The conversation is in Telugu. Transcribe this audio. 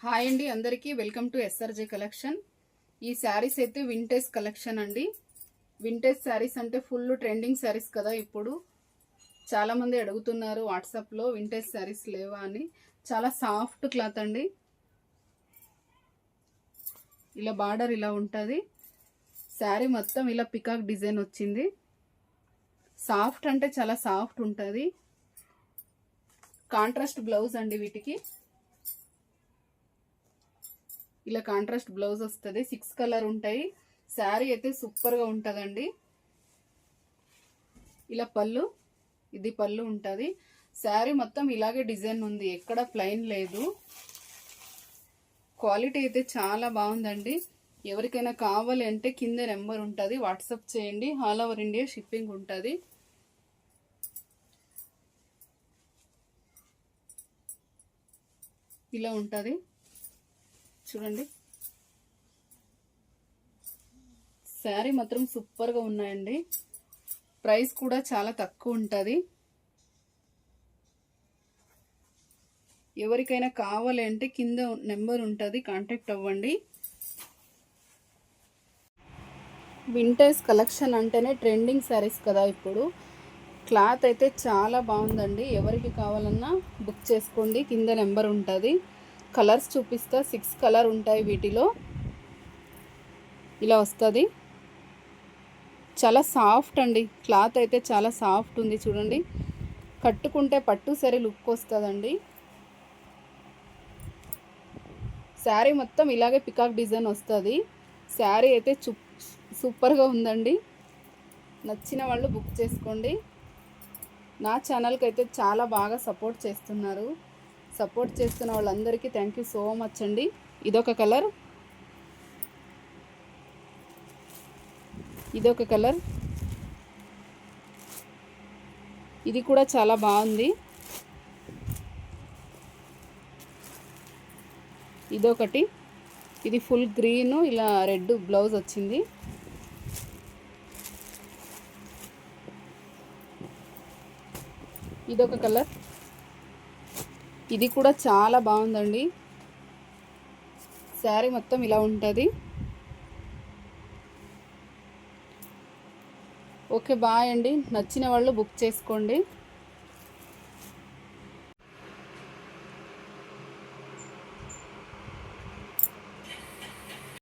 హాయ్ అండి, అందరికీ వెల్కమ్ టు ఎస్ఆర్జే కలెక్షన్. ఈ శారీస్ అయితే వింటేజ్ కలెక్షన్ అండి. వింటేజ్ శారీస్ అంటే ఫుల్ ట్రెండింగ్ శారీస్ కదా. ఇప్పుడు చాలా మంది అడుగుతున్నారు వాట్సాప్లో వింటేజ్ శారీస్ లేవా అని. చాలా సాఫ్ట్ క్లాత్ అండి. ఇలా బార్డర్ ఇలా ఉంటుంది. శారీ మొత్తం ఇలా పికాక్ డిజైన్ వచ్చింది. సాఫ్ట్ అంటే చాలా సాఫ్ట్ ఉంటుంది. కాంట్రాస్ట్ బ్లౌజ్ అండి వీటికి. ఇలా కాంట్రాస్ట్ బ్లౌజ్ వస్తుంది. 6 కలర్ ఉంటాయి. శారీ అయితే సూపర్గా ఉంటుందండి. ఇలా పళ్ళు, ఇది పళ్ళు ఉంటుంది. శారీ మొత్తం ఇలాగే డిజైన్ ఉంది, ఎక్కడ ప్లెయిన్ లేదు. క్వాలిటీ అయితే చాలా బాగుందండి. ఎవరికైనా కావాలి అంటే కింద నెంబర్ ఉంటుంది, వాట్సాప్ చేయండి. ఆల్ ఓవర్ ఇండియా షిప్పింగ్ ఉంటుంది. ఇలా ఉంటుంది చూడండి. శారీ మాత్రం సూపర్గా ఉన్నాయండి. ప్రైస్ కూడా చాలా తక్కువ ఉంటుంది. ఎవరికైనా కావాలి అంటే కింద నెంబర్ ఉంటుంది, కాంటాక్ట్ అవ్వండి. వింటేజ్ కలెక్షన్ అంటేనే ట్రెండింగ్ శారీస్ కదా. ఇప్పుడు క్లాత్ అయితే చాలా బాగుందండి. ఎవరికి కావాలన్నా బుక్ చేసుకోండి, కింద నెంబర్ ఉంటుంది. కలర్స్ చూపిస్తా. 6 కలర్ ఉంటాయి వీటిలో. ఇలా వస్తుంది. చాలా సాఫ్ట్ అండి. క్లాత్ అయితే చాలా సాఫ్ట్ ఉంది చూడండి. కట్టుకుంటే పట్టు శారీ లుక్ వస్తుందండి. శారీ మొత్తం ఇలాగే పికాక్ డిజైన్ వస్తుంది. శారీ అయితే సూపర్గా ఉందండి. నచ్చిన వాళ్ళు బుక్ చేసుకోండి. నా ఛానల్కి అయితే చాలా బాగా సపోర్ట్ చేస్తున్నారు. సపోర్ట్ చేస్తున్న వాళ్ళందరికీ థ్యాంక్ యూ సో మచ్ అండి. ఇదొక కలర్, ఇదొక కలర్, ఇది కూడా చాలా బాగుంది. ఇదొకటి, ఇది ఫుల్ గ్రీన్, ఇలా రెడ్ బ్లౌజ్ వచ్చింది. ఇదొక కలర్, ఇది కూడా చాలా బాగుందండి. శారీ మొత్తం ఇలా ఉంటుంది. ఓకే, బాయ్ అండి. నచ్చిన వాళ్ళు బుక్ చేసుకోండి.